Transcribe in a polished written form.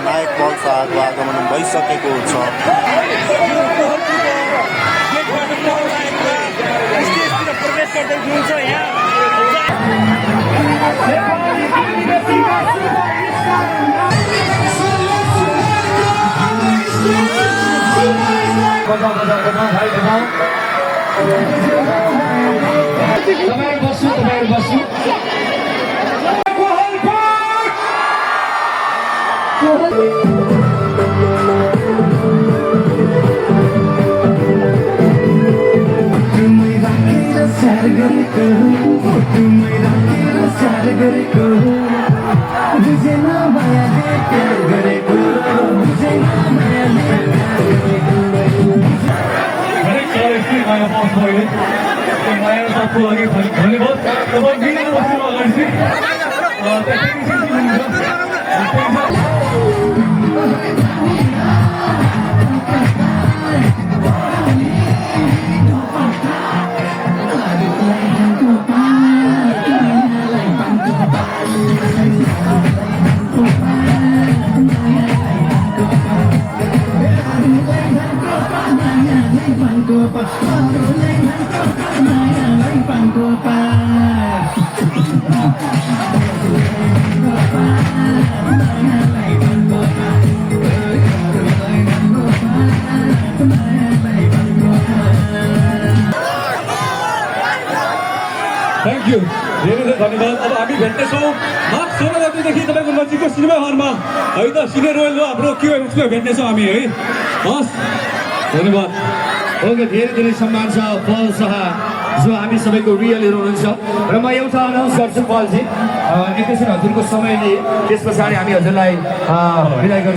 नायक बल शाहको आगमन भइसकेको छ। थ्याङ्क यू, धेरै धेरै धन्यवाद। अब हामी भेट्नेछौँ मार्च 16 गतेदेखि तपाईँको नजिकको सिनेमा हलमा है त सिने रोयल हो हाम्रो QMX मा भेट्नेछौँ हामी है। हस्, धन्यवाद। ओके, धेरै धेरै सम्मान छ पल शाह जो हामी सबैको रियल हिरो हुनुहुन्छ। र म एउटा अनाउन्स गर्छु पलजी, एकैछिन हजुरको समय लिए त्यस पछाडि हामी हजुरलाई विदाई गर्छौँ।